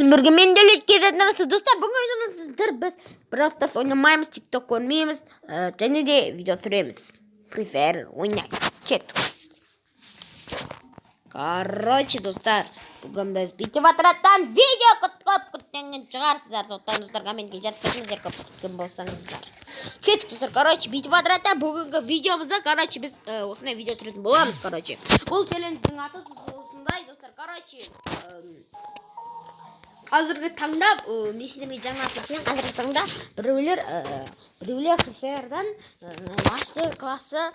бірге мен де өткізетін достар. Бүгін ойнамасыздар, біз Brawl Stars ойнамаймыз, TikTok көрмейміз, және де видео түсіреміз. Free Fire ойнаймыз. Кеттік. Короче, достар, бүгін біз Битватраттан видео күткен шығарсыздар. Соттан достар, комментке жазып кетіңіздер, көп күткен болсаңыздар. Кеттік достар, короче, Битватраттан бүгінгі видеомызда, короче, біз осындай видео түсіретін боламыз, короче. Бұл челлендждің аты осындай, достар, короче. Қазіргі таңда мен сіздерге жаңа айтайын, қазіргі таңда біреулер Free Fire'дан мастер классы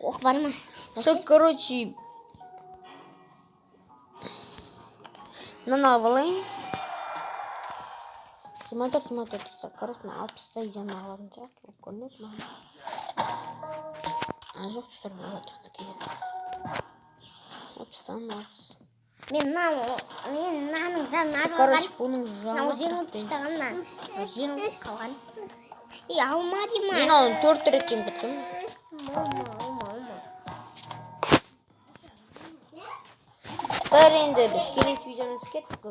Оқ бар ма? Достар, короче, мынаны алып алайын. 24 достар. Короче, 60-та жана алатын сияқты болып көрінеді маған. Жоқ достар, бұл жақта келеді. 60-тан аз. Мен мынаның жанына Короче, бұның жаңа жеңіп тастағаннан жеңіп қалған. Алма деймін. Мен оны 4 рет жеңіп кеттім. Енді біз келесі видеомыз кеттік.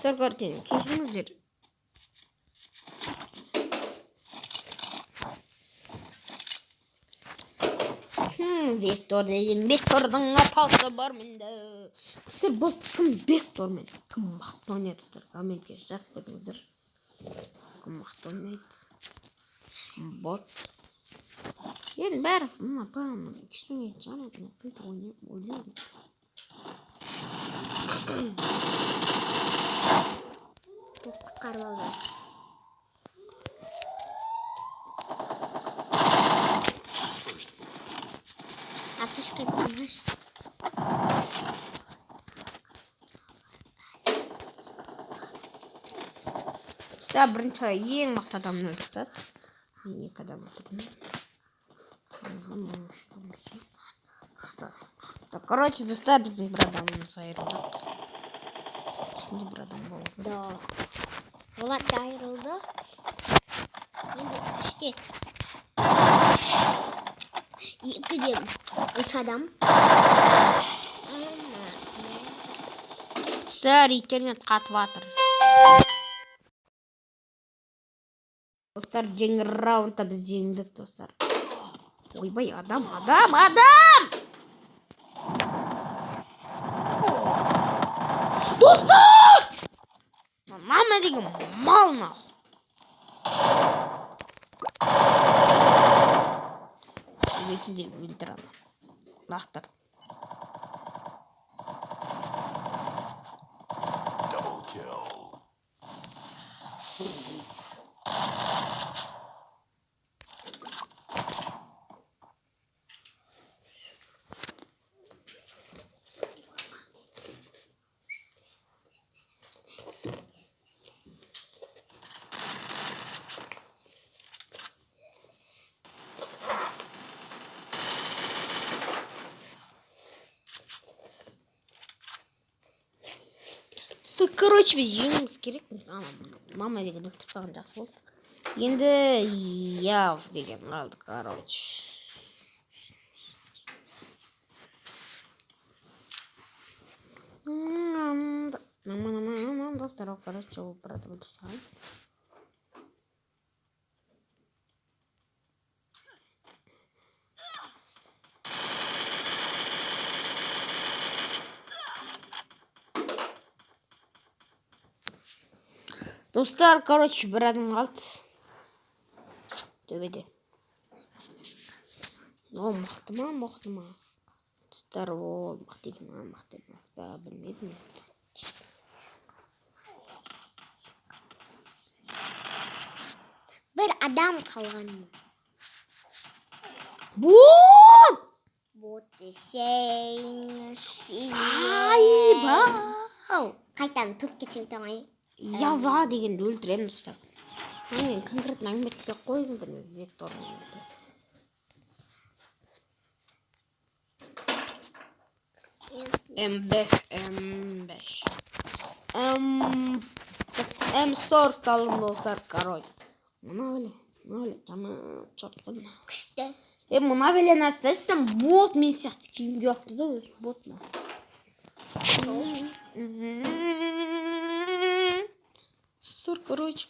Картина, кешіріңіздер. Вектордың атасы бар менде. Сіздер бұл кім Вектормен? Кім мықты ойнайды сіздер? Комментке жазып кетіңіздер. Кім мықты ойнайды? Бот. Енді бәрі напевно ештеңе жанатына сөйтіп ойлаймын. Құтқарып алды. Атышқа бармаш. Сіздер бірінші ең мықты адамын өлтірді. Мен 2 адам өлтірдім. Короче, достар, біздің бір адамымыз айырылды. Şimdi bir adam oldu. Да. Влад айырылды. Енді іште. 2-ден 3 адам. Сіздер интернет қатып жатыр. Достар, жеңіл раундта біз жеңдік, достар. Ойбай, адам. Достар! Мама деген мал нах. Өзінде өлтіреді. Лақтыр. Короче, біз жеңіміз керек. Мама деген өлтіріп тастаған жақсы болды. Енді яв деген қалды, короче. Достар, короче, ол брата өлтіріп тастаған. Достар, короче, бір адам қалды. Төбеде. О, мықты ма? Достар, ол мықты екен, мықты емес па, білмедім. Bir adam қалған. Бот! Бот десең. Сайбал! Қайтадан тұрып кетсең тамай. Яза дегенді өлтіремін, достар. Мен конкретно әңгіметке қойыңдар, Виктор. М5. М40 алым достар, короче. Мына өлі, жаман чорт қойма. Күшті. Мына белен атсайсам, бот мен сияқты киімге апты да, өзі бот ма. Достар, короче.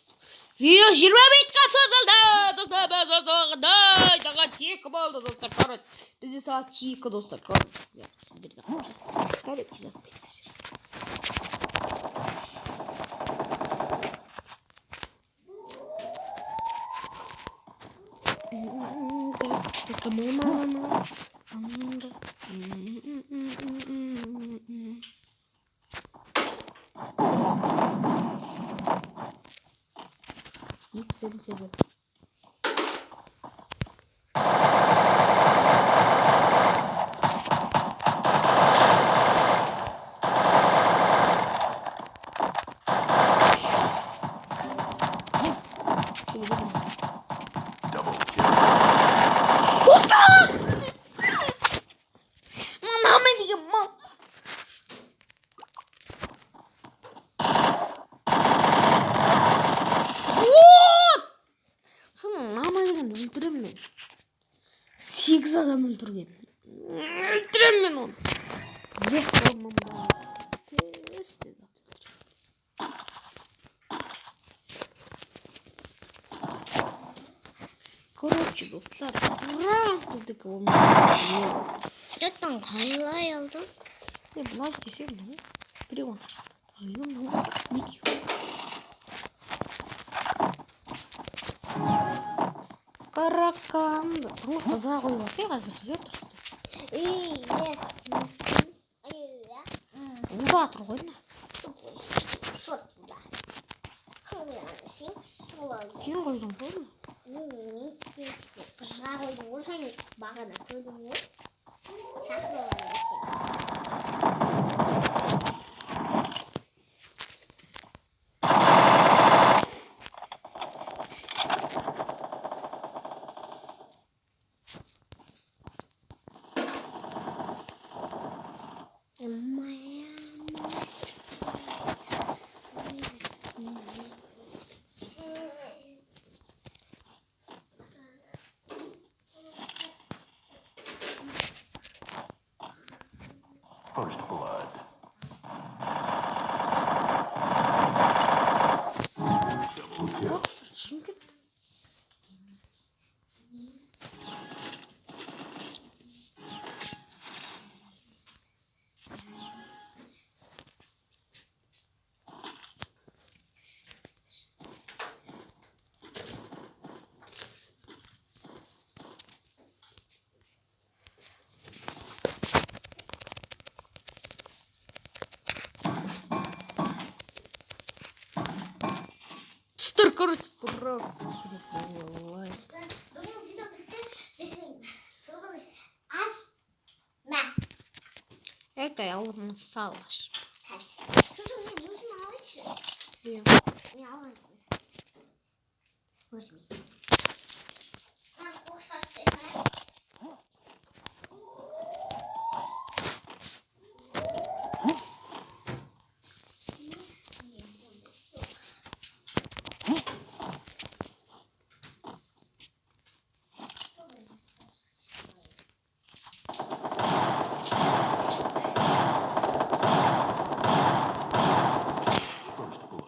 Видео 20 минутқа созылды. Достар, біз осылығыдай. Сағат 2 болды, достар, короче. Бізде сағат 2, достар, короче. Сіздерді короче, X78. Сегіз адам өлтірген. Өлтірем мен оны. Короче, достар, ура! Біздікі болмайды. Жаттан қалай алдың? Былай істесем, прямо видео. Караканда. Қыза қойып отыр, қазір тұрсың. Уда тұр ғой, на. Шотында. Сен қойдың ғой, на. Мен қызға қойдың ғой, және бағана көрдің ғой. Шақыр оған десең. First blood. Double kill. достар, короче, правда. Бүгін видео бітті. Десең, бүгін аш, мә. Это я аузыма салаш. Тәс. Сосын мен өзім алайыншы. Мен алайын. Өзім. Қоштасы. First blood.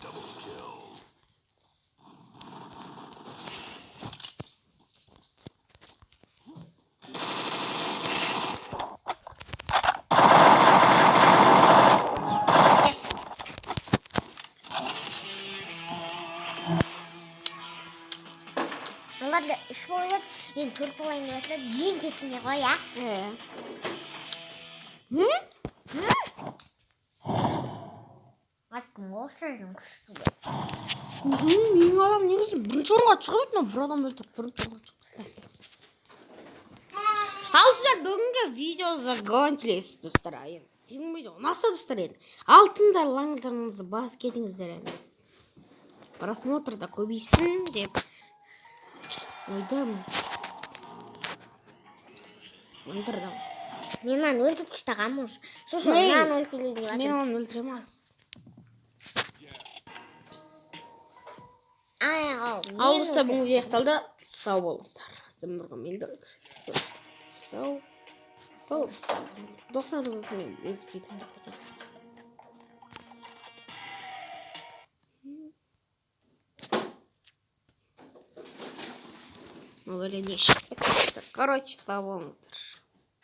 Double kill. Оларды іс болып, ең төрт болайын деп жатыр. Ең кетімге ғой, я? Айттым ғой, сөзім күшті. Менің адам негізі бірінші орынға шығып еді, бір адам өлтіріп бірінші орынға шығып. Ал сіздер бүгінгі видео закончились, достар. Фильм видео ұнаса, достар, енді. Алтындай лаңдарыңызды бас кетіңіздер енді. Просмотрда көбейсін деп ойдамын. Өндірдім. Мен оны өлтіріп тастағам уже. Сосын мен өлтірейін деп Мен жатыр. оны өлтіремас. Ал достар, бұл видео аяқталды. Сау болыңыздар. Сіздермен бірге мен де сау. Достарыңызды мен өз бетімді көтеремін. Ну, или не. Короче, по-моему.